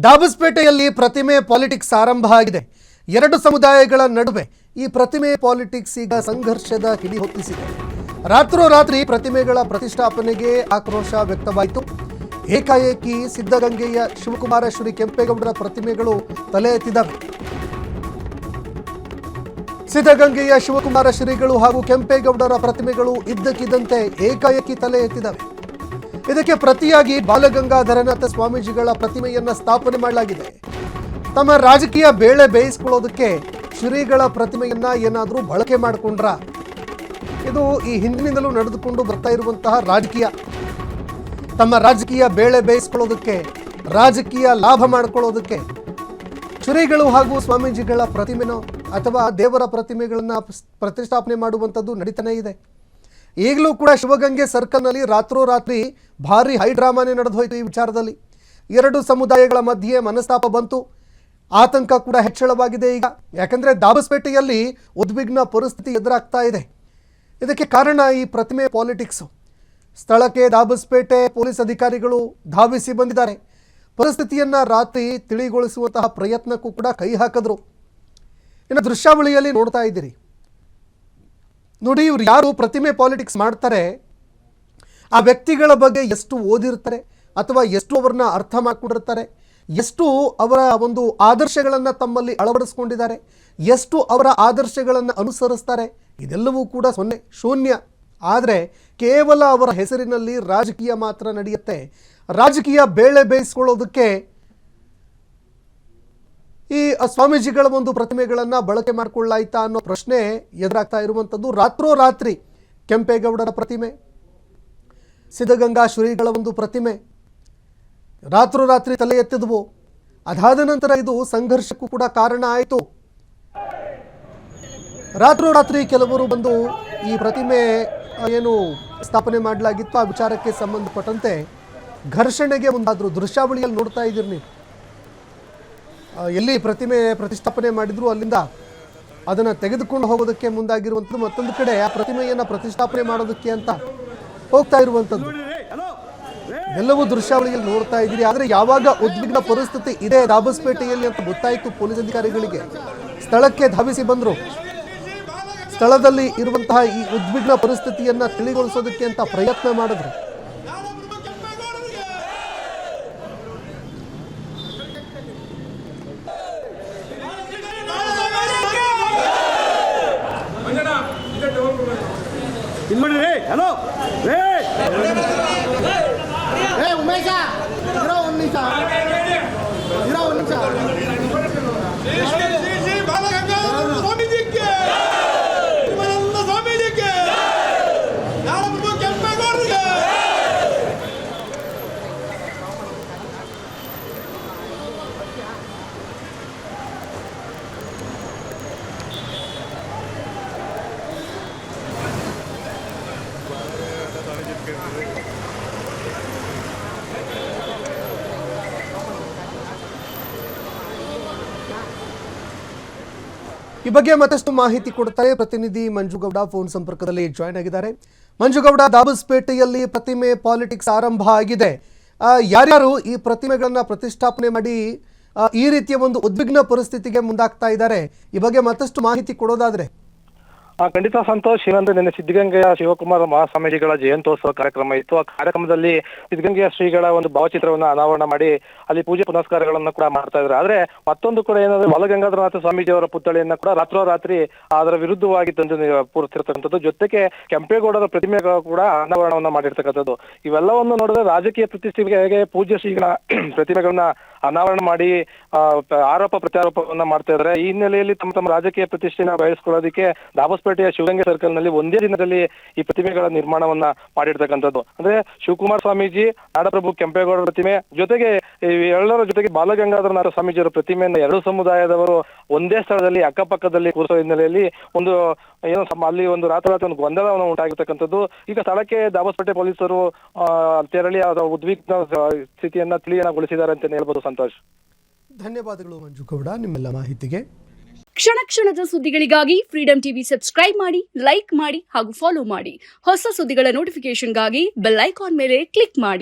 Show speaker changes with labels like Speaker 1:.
Speaker 1: ದಾಬಸ್ಪೇಟೆಯಲ್ಲಿ ಪ್ರತಿಮೆ ಪಾಲಿಟಿಕ್ಸ್ ಆರಂಭ ಆಗಿದೆ. ಎರಡು ಸಮುದಾಯಗಳ ನಡುವೆ ಈ ಪ್ರತಿಮೆ ಪಾಲಿಟಿಕ್ಸ್ ಈಗ ಸಂಘರ್ಷದ ಕಿಡಿ ಹೊತ್ತಿಸಿದೆ. ರಾತ್ರೋರಾತ್ರಿ ಪ್ರತಿಮೆಗಳ ಪ್ರತಿಷ್ಠಾಪನೆಗೆ ಆಕ್ರೋಶ ವ್ಯಕ್ತವಾಯಿತು. ಏಕಾಏಕಿ ಸಿದ್ಧಗಂಗೆಯ ಶಿವಕುಮಾರ ಶ್ರೀ ಕೆಂಪೇಗೌಡರ ಪ್ರತಿಮೆಗಳು ತಲೆ ಎತ್ತಿದವೆ. ಸಿದ್ಧಗಂಗೆಯ ಶಿವಕುಮಾರ ಶ್ರೀಗಳು ಹಾಗೂ ಕೆಂಪೇಗೌಡರ ಪ್ರತಿಮೆಗಳು ಇದ್ದಕ್ಕಿದ್ದಂತೆ ಏಕಾಏಕಿ ತಲೆ ಎತ್ತಿದವೆ. ಇದಕ್ಕೆ ಪ್ರತಿಯಾಗಿ ಬಾಲಗಂಗಾಧರನಾಥ ಸ್ವಾಮೀಜಿಗಳ ಪ್ರತಿಮೆಯನ್ನ ಸ್ಥಾಪನೆ ಮಾಡಲಾಗಿದೆ. ತಮ್ಮ ರಾಜಕೀಯ ಬೇಳೆ ಬೇಯಿಸಿಕೊಳ್ಳೋದಕ್ಕೆ ಶ್ರೀಗಳ ಪ್ರತಿಮೆಯನ್ನ ಏನಾದರೂ ಬಳಕೆ ಮಾಡಿಕೊಂಡ್ರ? ಇದು ಈ ಹಿಂದಿನಿಂದಲೂ ನಡೆದುಕೊಂಡು ಬರ್ತಾ ಇರುವಂತಹ ರಾಜಕೀಯ. ತಮ್ಮ ರಾಜಕೀಯ ಬೇಳೆ ಬೇಯಿಸಿಕೊಳ್ಳೋದಕ್ಕೆ, ರಾಜಕೀಯ ಲಾಭ ಮಾಡಿಕೊಳ್ಳೋದಕ್ಕೆ ಶ್ರೀಗಳು ಹಾಗೂ ಸ್ವಾಮೀಜಿಗಳ ಪ್ರತಿಮೆನೋ ಅಥವಾ ದೇವರ ಪ್ರತಿಮೆಗಳನ್ನ ಪ್ರತಿಷ್ಠಾಪನೆ ಮಾಡುವಂಥದ್ದು ನಡೀತಾನೆ ಇದೆ. ಈಗಲೂ ಕೂಡ ಶಿವಗಂಗೆ ಸರ್ಕಲ್ನಲ್ಲಿ ರಾತ್ರೋರಾತ್ರಿ ಭಾರಿ ಹೈಡ್ರಾಮಾನೇ ನಡೆದು ಹೋಯಿತು. ಈ ವಿಚಾರದಲ್ಲಿ ಎರಡು ಸಮುದಾಯಗಳ ಮಧ್ಯೆ ಮನಸ್ತಾಪ ಬಂತು. ಆತಂಕ ಕೂಡ ಹೆಚ್ಚಳವಾಗಿದೆ ಈಗ. ಯಾಕಂದರೆ ದಾಬಸ್ಪೇಟೆಯಲ್ಲಿ ಉದ್ವಿಗ್ನ ಪರಿಸ್ಥಿತಿ ಎದುರಾಗ್ತಾ ಇದೆ. ಇದಕ್ಕೆ ಕಾರಣ ಈ ಪ್ರತಿಮೆ ಪಾಲಿಟಿಕ್ಸು. ಸ್ಥಳಕ್ಕೆ ದಾಬಸ್ಪೇಟೆ ಪೊಲೀಸ್ ಅಧಿಕಾರಿಗಳು ಧಾವಿಸಿ ಬಂದಿದ್ದಾರೆ. ಪರಿಸ್ಥಿತಿಯನ್ನು ರಾತ್ರಿ ತಿಳಿಗೊಳಿಸುವಂತಹ ಪ್ರಯತ್ನಕ್ಕೂ ಕೂಡ ಕೈ ಹಾಕಿದ್ರು. ಇನ್ನು ದೃಶ್ಯಾವಳಿಯಲ್ಲಿ ನೋಡ್ತಾ ಇದ್ದೀರಿ ನೋಡಿ, ಇವ್ರು ಯಾರು ಪ್ರತಿಮೆ ಪಾಲಿಟಿಕ್ಸ್ ಮಾಡ್ತಾರೆ, ಆ ವ್ಯಕ್ತಿಗಳ ಬಗ್ಗೆ ಎಷ್ಟು ಓದಿರ್ತಾರೆ ಅಥವಾ ಎಷ್ಟು ಅವರನ್ನ ಅರ್ಥ ಮಾಡಿಕೊಂಡಿರ್ತಾರೆ, ಎಷ್ಟು ಅವರ ಒಂದು ಆದರ್ಶಗಳನ್ನು ತಮ್ಮಲ್ಲಿ ಅಳವಡಿಸ್ಕೊಂಡಿದ್ದಾರೆ, ಎಷ್ಟು ಅವರ ಆದರ್ಶಗಳನ್ನು ಅನುಸರಿಸ್ತಾರೆ, ಇದೆಲ್ಲವೂ ಕೂಡ ಶೂನ್ಯ. ಆದರೆ ಕೇವಲ ಅವರ ಹೆಸರಿನಲ್ಲಿ ರಾಜಕೀಯ ಮಾತ್ರ ನಡೆಯುತ್ತೆ. ರಾಜಕೀಯ ಬೇಳೆ ಬೇಯಿಸ್ಕೊಳ್ಳೋದಕ್ಕೆ ಈ ಸ್ವಾಮೀಜಿಗಳ ಒಂದು ಪ್ರತಿಮೆಗಳನ್ನು ಬಳಕೆ ಮಾಡಿಕೊಳ್ಳಾಯ್ತಾ ಅನ್ನೋ ಪ್ರಶ್ನೆ ಎದುರಾಗ್ತಾ ಇರುವಂಥದ್ದು. ರಾತ್ರೋರಾತ್ರಿ ಕೆಂಪೇಗೌಡರ ಪ್ರತಿಮೆ, ಸಿದ್ಧಗಂಗಾ ಶ್ರೀಗಳ ಒಂದು ಪ್ರತಿಮೆ ರಾತ್ರೋರಾತ್ರಿ ತಲೆ ಎತ್ತಿದ್ವು. ಅದಾದ ನಂತರ ಇದು ಸಂಘರ್ಷಕ್ಕೂ ಕೂಡ ಕಾರಣ ಆಯಿತು. ರಾತ್ರೋರಾತ್ರಿ ಕೆಲವರು ಬಂದು ಈ ಪ್ರತಿಮೆ ಏನು ಸ್ಥಾಪನೆ ಮಾಡಲಾಗಿತ್ತು ಆ ವಿಚಾರಕ್ಕೆ ಸಂಬಂಧಪಟ್ಟಂತೆ ಘರ್ಷಣೆಗೆ ಮುಂದಾದರು. ದೃಶ್ಯಾವಳಿಯಲ್ಲಿ ನೋಡ್ತಾ ಇದ್ದೀರಿ ನೀವು. ಎಲ್ಲಿ ಪ್ರತಿಮೆ ಪ್ರತಿಷ್ಠಾಪನೆ ಮಾಡಿದ್ರು ಅಲ್ಲಿಂದ ಅದನ್ನು ತೆಗೆದುಕೊಂಡು ಹೋಗೋದಕ್ಕೆ ಮುಂದಾಗಿರುವಂಥದ್ದು, ಮತ್ತೊಂದು ಕಡೆ ಆ ಪ್ರತಿಮೆಯನ್ನು ಪ್ರತಿಷ್ಠಾಪನೆ ಮಾಡೋದಕ್ಕೆ ಅಂತ ಹೋಗ್ತಾ ಇರುವಂಥದ್ದು ಎಲ್ಲವೂ ದೃಶ್ಯಾವಳಿಯಲ್ಲಿ ನೋಡ್ತಾ ಇದ್ದೀರಿ. ಆದರೆ ಯಾವಾಗ ಉದ್ವಿಗ್ನ ಪರಿಸ್ಥಿತಿ ಇದೆ ದಾಬಸ್ಪೇಟೆಯಲ್ಲಿ ಅಂತ ಗೊತ್ತಾಯಿತು ಪೊಲೀಸ್ ಅಧಿಕಾರಿಗಳಿಗೆ, ಸ್ಥಳಕ್ಕೆ ಧಾವಿಸಿ ಬಂದರು. ಸ್ಥಳದಲ್ಲಿ ಇರುವಂತಹ ಈ ಉದ್ವಿಗ್ನ ಪರಿಸ್ಥಿತಿಯನ್ನು ತಿಳಿಗೊಳಿಸೋದಕ್ಕೆ ಅಂತ ಪ್ರಯತ್ನ ಮಾಡಿದ್ರು.
Speaker 2: ಹಲೋ ಉಮೇಶ ಇರೋ ಒಂದು ನಿಮಿಷ
Speaker 1: ಈ ಬಗ್ಗೆ ಮತ್ತಷ್ಟು ಮಾಹಿತಿ ಕೊಡ್ತಾರೆ ಪ್ರತಿನಿಧಿ ಮಂಜುಗೌಡ ಫೋನ್ ಸಂಪರ್ಕದಲ್ಲಿ ಜಾಯ್ನ್ ಆಗಿದ್ದಾರೆ. ಮಂಜುಗೌಡ, ದಾಬಸ್ಪೇಟೆಯಲ್ಲಿ ಪ್ರತಿಮೆ ಪಾಲಿಟಿಕ್ಸ್ ಆರಂಭ ಆಗಿದೆ. ಯಾರ್ಯಾರು ಈ ಪ್ರತಿಮೆಗಳನ್ನ ಪ್ರತಿಷ್ಠಾಪನೆ ಮಾಡಿ ಈ ರೀತಿಯ ಒಂದು ಉದ್ವಿಗ್ನ ಪರಿಸ್ಥಿತಿಗೆ ಮುಂದಾಗ್ತಾ ಇದ್ದಾರೆ, ಈ ಬಗ್ಗೆ ಮತ್ತಷ್ಟು ಮಾಹಿತಿ ಕೊಡೋದಾದ್ರೆ?
Speaker 3: ಖಂಡಿತ ಸಂತೋಷ್. ಏನಂದ್ರೆ ನಿನ್ನೆ ಸಿದ್ಧಗಂಗೆಯ ಶಿವಕುಮಾರ ಮಹಾಸ್ವಾಮೀಜಿಗಳ ಜಯಂತ್ಯೋತ್ಸವ ಕಾರ್ಯಕ್ರಮ ಇತ್ತು. ಆ ಕಾರ್ಯಕ್ರಮದಲ್ಲಿ ಸಿದ್ಧಗಂಗೆಯ ಶ್ರೀಗಳ ಒಂದು ಭಾವಚಿತ್ರವನ್ನು ಅನಾವರಣ ಮಾಡಿ ಅಲ್ಲಿ ಪೂಜೆ ಪುನಸ್ಕಾರಗಳನ್ನು ಕೂಡ ಮಾಡ್ತಾ ಇದ್ದಾರೆ. ಆದ್ರೆ ಮತ್ತೊಂದು ಕೂಡ ಏನಂದ್ರೆ ಬಾಲಗಂಗಾಧರನಾಥ ಸ್ವಾಮೀಜಿ ಅವರ ಪುತ್ಥಳಿಯನ್ನ ಕೂಡ ರಾತ್ರೋರಾತ್ರಿ ಅದರ ವಿರುದ್ಧವಾಗಿ ತಂದು ಪೂರ್ತಿರ್ತಕ್ಕಂಥದ್ದು, ಜೊತೆಗೆ ಕೆಂಪೇಗೌಡರ ಪ್ರತಿಮೆ ಕೂಡ ಅನಾವರಣವನ್ನ ಮಾಡಿರ್ತಕ್ಕಂಥದ್ದು. ಇವೆಲ್ಲವನ್ನು ನೋಡಿದ್ರೆ ರಾಜಕೀಯ ಪ್ರತಿಷ್ಠೆಗೆ ಪೂಜ್ಯ ಶ್ರೀಗಳ ಪ್ರತಿಮೆಗಳನ್ನ ಅನಾವರಣ ಮಾಡಿ ಆರೋಪ ಪ್ರತ್ಯಾರೋಪವನ್ನ ಮಾಡ್ತಾ ಇದ್ದಾರೆ. ಈ ಹಿನ್ನೆಲೆಯಲ್ಲಿ ತಮ್ಮ ರಾಜಕೀಯ ಪ್ರತಿಷ್ಠೆನ ಬಯಸ್ಕೊಳ್ಳೋದಕ್ಕೆ ದಾಬಸ್ಪೇಟೆಯ ಶಿವಗಂಗೆ ಸರ್ಕಲ್ ನಲ್ಲಿ ಒಂದೇ ದಿನದಲ್ಲಿ ಈ ಪ್ರತಿಮೆಗಳ ನಿರ್ಮಾಣವನ್ನ ಮಾಡಿರ್ತಕ್ಕಂಥದ್ದು. ಅಂದ್ರೆ ಶಿವಕುಮಾರ ಸ್ವಾಮೀಜಿ, ನಾಡಪ್ರಭು ಕೆಂಪೇಗೌಡರ ಪ್ರತಿಮೆ, ಜೊತೆಗೆ ಎಲ್ಲರ ಜೊತೆಗೆ ಬಾಲಗಂಗಾಧರನಾಥ ಸ್ವಾಮೀಜಿಯವರ ಪ್ರತಿಮೆಯನ್ನ ಎರಡು ಸಮುದಾಯದವರು ಒಂದೇ ಸ್ಥಳದಲ್ಲಿ ಅಕ್ಕಪಕ್ಕದಲ್ಲಿ ಕೂರಿಸೋ ಹಿನ್ನೆಲೆಯಲ್ಲಿ ಒಂದು ಏನೋ ಅಲ್ಲಿ ಒಂದು ರಾತ್ರಿ ಒಂದು ಗೊಂದಲವನ್ನು ಉಂಟಾಗಿರ್ತಕ್ಕಂಥದ್ದು. ಈಗ ಸ್ಥಳಕ್ಕೆ ದಾಬಸ್ಪೇಟೆ ಪೊಲೀಸರು ತೆರಳಿ ಉದ್ವಿಗ್ನ ಸ್ಥಿತಿಯನ್ನ ತಿಳಿಯಗೊಳಿಸಿದ್ದಾರೆ ಅಂತ ಹೇಳ್ಬೋದು. ಸಂತೋಷ್,
Speaker 1: ಧನ್ಯವಾದಗಳು ಮಂಜುಗೌಡ ನಿಮ್ಮೆಲ್ಲ ಮಾಹಿತಿಗೆ.
Speaker 4: ಕ್ಷಣ ಕ್ಷಣದ ಸುದ್ದಿಗಳಿಗಾಗಿ ಫ್ರೀಡಂ ಟಿವಿ ಸಬ್ಸ್ಕ್ರೈಬ್ ಮಾಡಿ, ಲೈಕ್ ಮಾಡಿ ಹಾಗೂ ಫಾಲೋ ಮಾಡಿ. ಹೊಸ ಸುದ್ದಿಗಳ ನೋಟಿಫಿಕೇಶನ್ಗಾಗಿ ಬೆಲ್ ಐಕಾನ್ ಮೇಲೆ ಕ್ಲಿಕ್ ಮಾಡಿ.